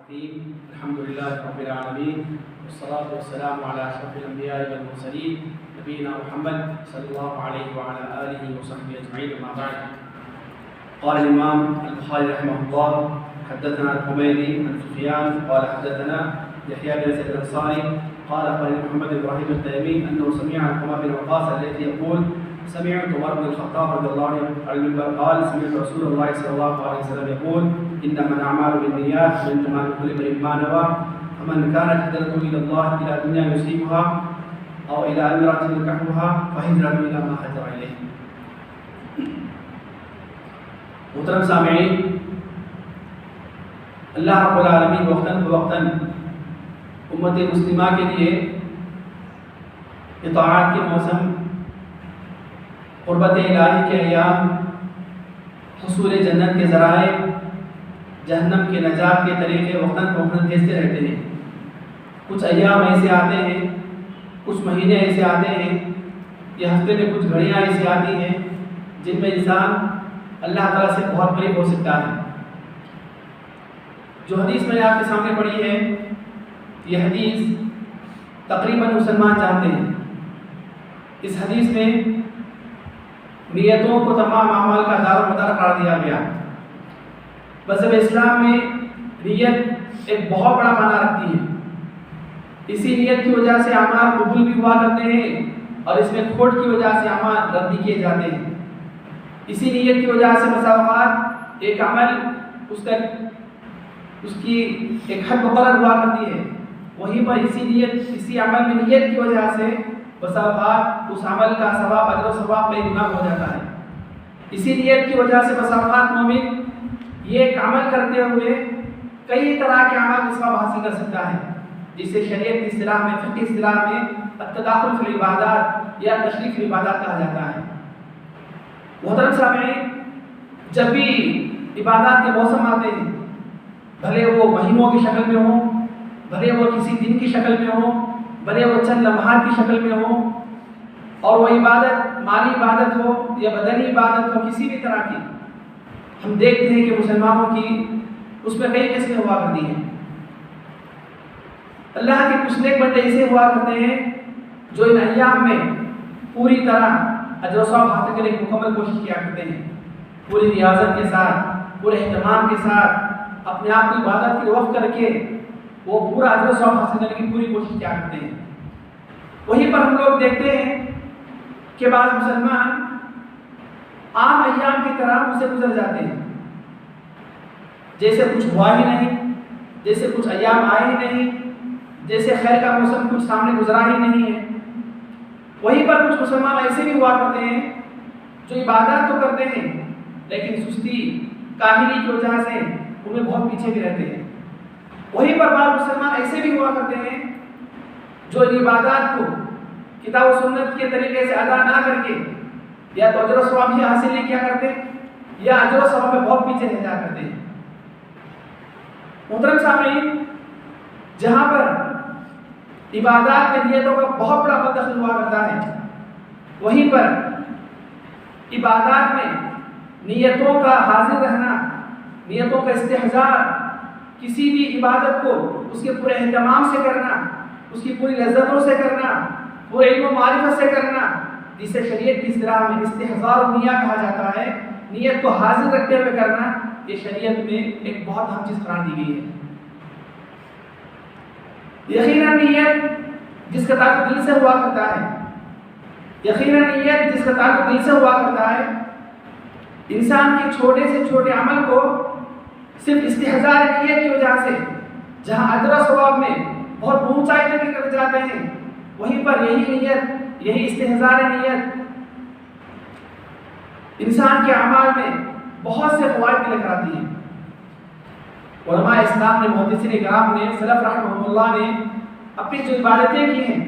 الرحيم الحمد لله رب العالمين والصلاة والسلام على أشرف الأنبياء والمرسلين نبينا محمد صلى الله عليه وعلى آله وصحبه أجمعين. أما بعد، قال الإمام البخاري رحمه الله: حدثنا الحميدي عن سفيان قال حدثنا يحيى بن زيد الأنصاري قال محمد بن إبراهيم التيمي أنه سمع الحمام بن وقاص الذي يقول: سمعت عمر بن الخطاب رضي الله عنه على المنبر قال: سمعت رسول الله صلى الله عليه وسلم يقول: إنما الأعمال بالنيات وإنما لكل امرئ ما نوى فمن كانت هجرته إلى الله إلى دنيا يصيبها أو إلى امرأة ينكحها فهجرته إلى ما هاجر إليه. محترم سامعین، اللہ رب العالمین وقتاً فوقتاً امت مسلمہ کے لیے اطاعت کے موسم، قربت الہی کے ایام، حصول جنت کے ذرائع، جہنم کے نجات کے طریقے وقتاً فوقتاً بھیجتے رہتے ہیں. کچھ ایام ایسے آتے ہیں، کچھ مہینے ایسے آتے ہیں، یا ہفتے میں کچھ گھڑیاں ایسی آتی ہیں جن میں انسان اللہ تعالیٰ سے بہت قریب ہو سکتا ہے. جو حدیث میں نے آپ کے سامنے پڑھی ہے، یہ حدیث تقریباً مسلمان جانتے ہیں. اس حدیث میں نیتوں کو تمام اعمال کا دار و مدار قرار دیا گیا. مذہب اسلام میں نیت ایک بہت بڑا معنی رکھتی ہے. اسی نیت کی وجہ سے اعمال قبول بھی ہوا کرتے ہیں اور اس میں کھوٹ کی وجہ سے اعمال رد کیے جاتے ہیں. اسی نیت کی وجہ سے بسا اوقات ایک عمل اس کی ایک حد مقرر ہوا کرتی ہے، وہیں پر اسی عمل میں نیت کی وجہ سے بسا اوقات اس عمل کا ثواب اجر و ثواب کئی گنا ہو جاتا ہے. اسی نیت کی وجہ سے بسا اوقات مومن یہ ایک عمل کرتے ہوئے کئی طرح کے اعمال کا ثواب حاصل کر سکتا ہے، جسے شریعت کی اصطلاح میں، فقہی اصطلاح میں التداخل فی العبادات یا تشریک فی العبادات کہا جاتا ہے. محترم سامعین، جب بھی عبادات کے موسم آتے ہیں، بھلے وہ مہینوں کی شکل میں ہوں، بھلے وہ کسی دن کی شکل میں ہوں، بھلے وہ چند لمحات کی شکل میں ہوں، اور وہ عبادت مالی عبادت ہو یا بدنی عبادت ہو، کسی بھی طرح کی، ہم دیکھتے ہیں کہ مسلمانوں کی اس میں کئی قسمیں ہوا کرتی ہیں. اللہ کے کچھ نیک بندے ایسے ہوا کرتے ہیں جو ان ایام میں پوری طرح اجر و ثواب حاصل کرنے کی مکمل کوشش کیا کرتے ہیں. پوری ریاضت کے ساتھ، پورے اہتمام کے ساتھ اپنے آپ کی عبادت کی وقف کر کے وہ پورا اجر و ثواب حاصل کرنے کی پوری کوشش کیا کرتے ہیں. وہیں پر ہم لوگ دیکھتے ہیں کہ بعض مسلمان عام ایام کی طرح ان سے گزر جاتے ہیں، جیسے کچھ ہوا ہی نہیں، جیسے کچھ ایام آئے ہی نہیں، جیسے خیر کا موسم کچھ سامنے گزرا ہی نہیں ہے. وہیں پر کچھ مسلمان ایسے بھی ہوا کرتے ہیں جو عبادات تو کرتے ہیں لیکن سستی، کاہلی کی وجہ سے ان میں بہت پیچھے بھی رہتے ہیں. وہیں پر بعض مسلمان ایسے بھی ہوا کرتے ہیں جو ان عبادات کو کتاب و سنت کے طریقے سے ادا نہ کر کے یا تو اجر و ثواب ہی حاصل نہیں کیا کرتے یا اجر و ثواب میں بہت پیچھے رہ جا کرتے ہیں. محترم سامعین، جہاں پر عبادات میں نیتوں کا بہت بڑا مدخل ہوا کرتا ہے، وہیں پر عبادات میں نیتوں کا حاضر رہنا، نیتوں کا استحضار، کسی بھی عبادت کو اس کے پورے اہتمام سے کرنا، اس کی پوری لذتوں سے کرنا، پورے علم و معرفت سے کرنا، جسے شریعت کی اصطلاح میں استحضار النیہ کہا جاتا ہے، نیت کو حاضر رکھتے ہوئے کرنا، یہ شریعت میں ایک بہت اہم چیز قرار دی گئی ہے. یقیناً نیت جس کا تعلق دل سے ہوا کرتا ہے، یقیناً نیت جس کا تعلق دل سے ہوا کرتا ہے، انسان کے چھوٹے سے چھوٹے عمل کو صرف استحضار نیت کی وجہ سے جہاں اجر و ثواب میں بہت اونچائی تک کر جاتے ہیں، وہیں پر یہی نیت، یہی استحضار نیت انسان کے اعمال میں بہت سے فوائد لے کر آتی ہے. علماء اسلام نے، محدثین کرام نے، سلف رحمہ اللہ نے اپنی جو عبادتیں کی ہیں،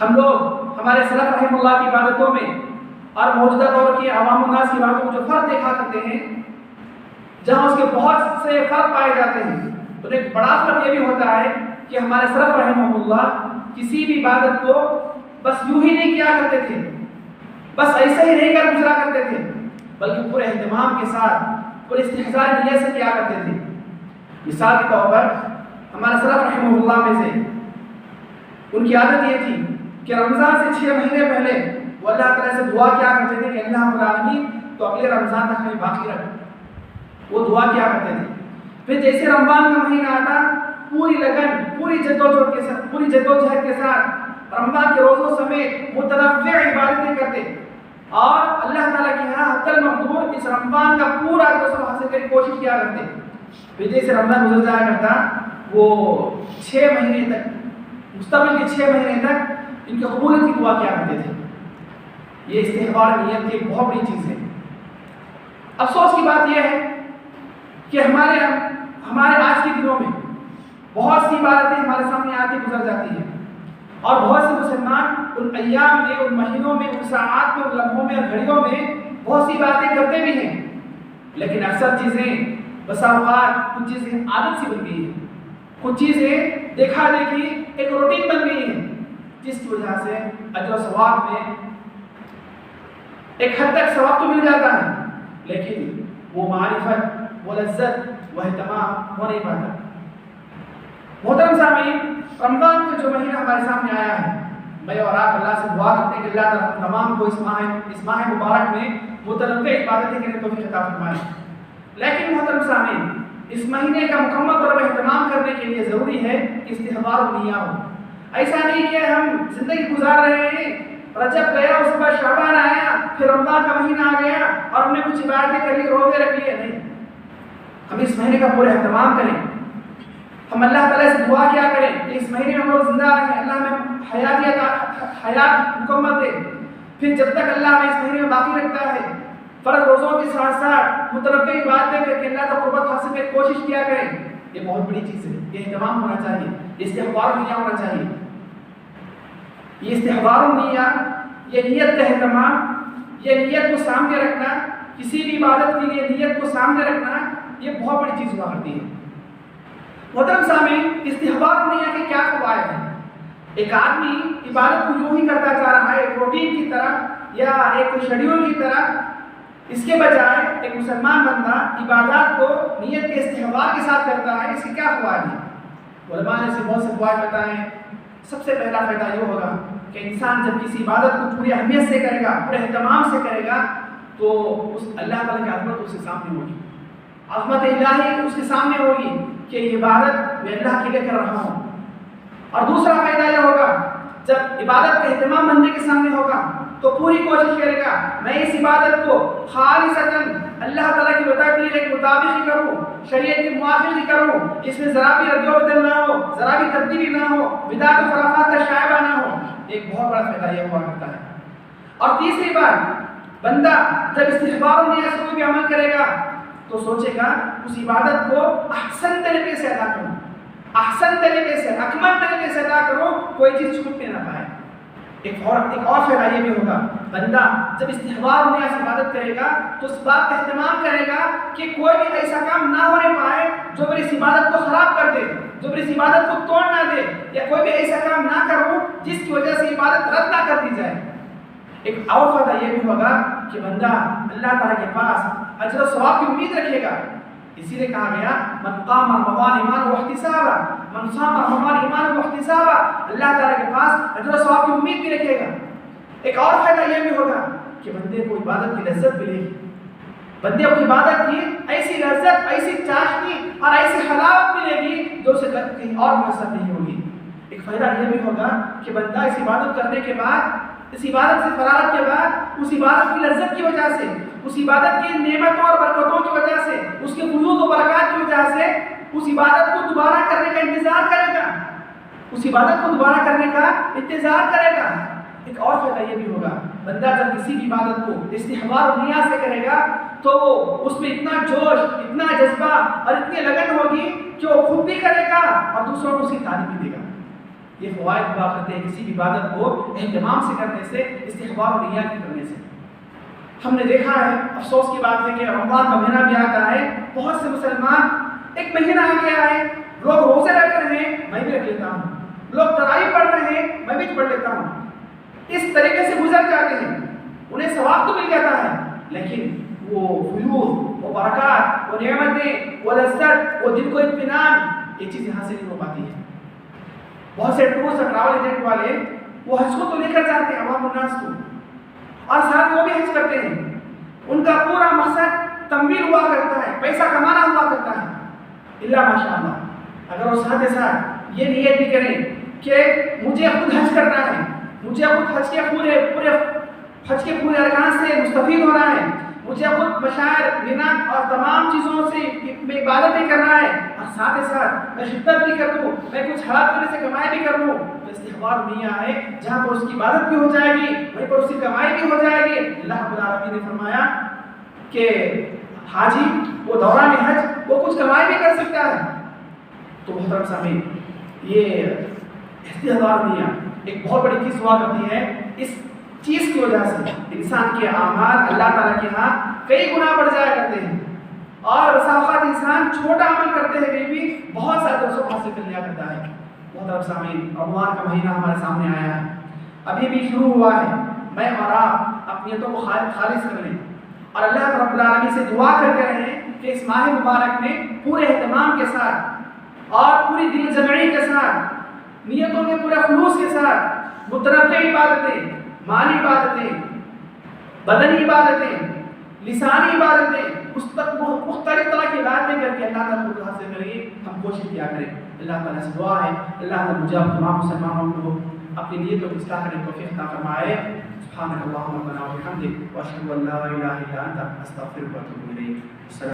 ہم لوگ ہمارے سلف رحمہ اللہ کی عبادتوں میں اور موجودہ دور کی عوام الناس کی عبادتوں میں جو فرق دیکھا کرتے ہیں، جہاں اس کے بہت سے فرق پائے جاتے ہیں، تو ایک بڑا فرق یہ بھی ہوتا ہے کہ ہمارے سلف رحمہ اللہ کسی بھی عبادت کو بس یوں ہی نہیں کیا کرتے تھے، بس ایسے ہی نہیں کر گزرا کرتے تھے، بلکہ پورے اہتمام کے ساتھ، پورے استحضار نیت سے کیا کرتے تھے. مثال کے طور پر ہمارے سلف رحمہ اللہ میں سے ان کی عادت یہ تھی کہ رمضان سے 6 مہینے پہلے وہ اللہ تعالیٰ سے دعا کیا کرتے تھے کہ اللہ رب العالمین تو اگلے رمضان تک ہمیں باقی رکھ، وہ دعا کیا کرتے تھے۔ پھر جیسے رمضان کا مہینہ آتا پوری لگن، پوری جدوجہد کے ساتھ رمضان کے روزوں سمیت متنوع عبادتیں کرتے اور اللہ تعالیٰ کے یہاں حق المقدور اس رمضان کا پورا گوشت حاصل کرنے کی کوشش کیا کرتے۔ پھر جیسے رمضان گزر جایا کرتا وہ 6 مہینے تک، مستقبل کے 6 مہینے تک ان کی قبولیت کی دعا کیا کرتے تھے۔ یہ استحبار نیت کی بہت بڑی چیز ہے۔ افسوس کی بات یہ ہے کہ ہمارے آج کے دنوں میں بہت سی عبادتیں ہمارے سامنے آتی گزر جاتی ہیں اور بہت سے مسلمان ان ایام میں، ان مہینوں میں، ان ساعات میں، ان لمحوں میں، گھڑیوں میں بہت سی باتیں کرتے بھی ہیں، لیکن اکثر چیزیں بسا اوقات کچھ چیزیں عادت سی بن گئی ہیں، کچھ چیزیں دیکھا دیکھی ایک روٹین بن گئی ہیں، جس کی وجہ سے اجر و ثواب میں ایک حد تک ثواب تو مل جاتا ہے لیکن وہ معرفت، وہ لذت، وہ اہتمام ہو نہیں پاتا۔ محترم سامعین، رمضان کا جو مہینہ ہمارے سامنے آیا ہے، میں اور آپ اللہ سے دعا کرتے ہیں کہ اللہ تعالیٰ تمام کو اس ماہ مبارک میں متنوع عبادتیں کرنے کی توفیق عطا فرمائے۔ لیکن محترم سامعین، اس مہینے کا مکمل طور پر اہتمام کرنے کے لیے ضروری ہے کہ استحبار النیہ ہو۔ ایسا نہیں کہ ہم زندگی گزار رہے ہیں، رجب گیا، اس کے بعد شعبان آیا، پھر رمضان کا مہینہ آ گیا اور ہم نے کچھ عبادتیں کر لی، روزے رکھ لیے، نہیں۔ ہم اس مہینے کا پورا اہتمام کریں، ہم اللہ تعالیٰ سے دعا کیا کریں کہ اس مہینے میں ہم لوگ زندہ رہیں، اللہ ہمیں حیات مکمل دے۔ پھر جب تک اللہ ہمیں اس مہینے میں باقی رکھتا ہے، فرض روزوں کے ساتھ ساتھ متنوع عبادتیں کر کے اللہ کا قربت حاصل کرنے کی کوشش کیا کریں۔ یہ بہت بڑی چیز ہے، یہ اہتمام ہونا چاہیے، استحبار النیہ ہونا چاہیے۔ یہ استحبار النیہ، یہ نیت کا اہتمام، یہ نیت کو سامنے رکھنا، کسی بھی عبادت کے لیے نیت کو سامنے رکھنا، یہ بہت بڑی چیز ہوا کرتی ہے۔ محترم سامعین، استحبار النیہ کے کیا فوائد ہیں؟ ایک آدمی عبادت کو یوں ہی کرتا جا رہا ہے ایک روٹین کی طرح یا ایک شیڈیول کی طرح، اس کے بجائے ایک مسلمان بندہ عبادات کو نیت کے استحبار کے ساتھ کرتا ہے، اس کے کیا فوائد ہیں؟ علماء نے اسے بہت سے فوائد بتائے ہیں۔ سب سے پہلا فائدہ یہ ہوگا کہ انسان جب کسی عبادت کو پوری اہمیت سے کرے گا، پورے اہتمام سے کرے گا، تو اس اللہ تعالیٰ کی عظمت اس کے سامنے ہوگی، عظمت الہی اس کے سامنے ہوگی کہ یہ عبادت میں اللہ کے لیے کر رہا ہوں۔ اور دوسرا فائدہ یہ ہوگا، جب عبادت کا اہتمام بندے کے سامنے ہوگا تو پوری کوشش کرے گا میں اس عبادت کو خالصتاً اللہ تعالیٰ کی بتائی ہوئی کے مطابق ہی کروں، شریعت کے موافق ہی کروں، اس میں ذرا بھی رد و بدل نہ ہو، ذرا بھی تبدیلی نہ ہو، بدعت و خرافات کا شائبہ نہ ہو۔ ایک بہت بڑا فائدہ یہ ہوا کرتا ہے۔ اور تیسری بات، بندہ جب استحبار النیہ سے کوئی بھی عمل کرے گا تو سوچے گا اس عبادت کو احسن طریقے سے ادا کروں، احسن طریقے سے، اکمل طریقے سے ادا کروں، کوئی چیز چھوٹنے نہ پائے۔ ایک اور فائدہ یہ بھی ہوگا، بندہ جب استحبار النیہ سے عبادت کرے گا تو اس بات کا اہتمام کرے گا کہ کوئی بھی ایسا کام نہ ہونے پائے جو میری اس عبادت کو خراب کر دے، جو میری اس عبادت کو توڑ نہ دے، یا کوئی بھی ایسا کام نہ کروں جس کی وجہ سے عبادت رد نہ کر دی جائے۔ ایک اور فائدہ یہ بھی ہوگا کہ بندہ اللہ تعالیٰ کے پاس اجر و ثواب کی امید رکھے گا۔ اسی لیے کہا گیا من قام رمضان ایمانا واحتسابا، من صام رمضان ایمانا واحتسابا، اللہ تعالیٰ کے پاس اجر و ثواب کی امید بھی رکھے گا۔ ایک اور فائدہ یہ بھی ہوگا کہ بندے کو عبادت کی لذت ملے گی، بندے کو عبادت کی ایسی لذت، ایسی چاشنی اور ایسی حلاوت ملے گی جو اسے کہیں اور میسر نہیں ہوگی۔ ایک فائدہ یہ بھی ہوگا کہ بندہ اس عبادت کرنے کے بعد، اس عبادت سے فراغت کے بعد، اس عبادت کی لذت کی وجہ سے، اس عبادت کی نعمتوں اور برکتوں کی وجہ سے، اس کے فیوض و برکات کی وجہ سے اس عبادت کو دوبارہ کرنے کا انتظار کرے گا، اس عبادت کو دوبارہ کرنے کا انتظار کرے گا۔ ایک اور فائدہ یہ بھی ہوگا، بندہ جب کسی بھی عبادت کو استحبار النیہ سے کرے گا تو اس میں اتنا جوش، اتنا جذبہ اور اتنی لگن ہوگی کہ وہ خود بھی کرے گا اور دوسروں کو اس کی تعلیم بھی دے گا۔ یہ فوائد ہوا کرتے ہیں کسی بھی عبادت کو اہتمام سے کرنے سے، استحبار النیہ کی کرنے سے۔ ہم نے دیکھا ہے، افسوس کی بات ہے کہ رمضان کا مہینہ بھی آتا ہے، بہت سے مسلمان ایک مہینہ آ گیا ہے، لوگ روزے رکھ رہے ہیں، میں بھی رکھ لیتا ہوں، لوگ تراویح پڑھ رہے ہیں، میں بھی پڑھ لیتا ہوں، اس طریقے سے گزر جاتے ہیں، انہیں ثواب تو مل جاتا ہے لیکن وہ فیوض، وہ برکات، وہ نعمتیں، وہ لذت، وہ دل کو اطمینان، یہ چیز یہاں سے نہیں ہو پاتی ہے۔ بہت سے ٹورس اور ٹریول ایجنٹ والے وہ حج کو تو لے کر جاتے ہیں عوام الناس کو، اور ساتھ وہ بھی حج کرتے ہیں، ان کا پورا مقصد تمویل ہوا کرتا ہے، پیسہ کمانا ہوا کرتا ہے، اللہ ماشاء اللہ اگر وہ ساتھ ساتھ یہ نیت بھی کریں کہ مجھے خود حج کرنا ہے، مجھے خود حج کے پورے ارکان سے مستفید ہونا ہے، مجھے خود مشاعر منت اور تمام چیزوں سے میں عبادت بھی کرنا ہے، اور ساتھ میں خدمت بھی کر دوں، میں کچھ حلال طریقے سے کمائی بھی کر لوں، تو استحبار دنیا ہے جہاں پر اس کی عبادت بھی ہو جائے گی، وہیں پر اس کی کمائی بھی ہو جائے گی۔ اللہ رب العالمین نے فرمایا کہ حاجی وہ دوران حج وہ کچھ کمائی بھی کر سکتا ہے۔ تو محترم سامعین، یہ استحبار دنیا ایک بہت بڑی چیز ہوا کرتی ہے۔ اس چیز کی وجہ سے انسان کے اعمال اللہ تعالیٰ کے ہاں کئی گنا بڑھ جایا کرتے ہیں، اور بسا اوقات انسان چھوٹا عمل کرتے ہوئے بھی بہت سارے درجوں حاصل کر لیا کرتا ہے۔ محترم سامعین، رمضان کا مہینہ ہمارے سامنے آیا ہے، ابھی بھی شروع ہوا ہے۔ میں اور آپ اپنی نیتوں کو خالص کر لیں، اور اللہ رب العالمین سے دعا کرتے رہیں کہ اس ماہ مبارک میں پورے اہتمام کے ساتھ اور پوری دل جمعی کے ساتھ، نیتوں کے پورے خلوص کے ساتھ متنوع عبادتیں، مالی عبادتیں، بدنی عبادتیں، لسانی عبادتیں، مختلف طرح کی عبادتیں کر کے اللہ تعالیٰ کو حاصل کریں، ہم کوشش کیا کریں۔ اللہ تعالیٰ سے دعا ہے اللہ تعالیٰ مجھے اور تمام مسلمانوں کو اپنی نیتوں کو اصلاح کرنے کی توفیق عطا فرمائے۔ سبحانک اللہم ربنا و بحمدک، واشہد ان لا الہ الا انت، استغفرک و اتوب الیک۔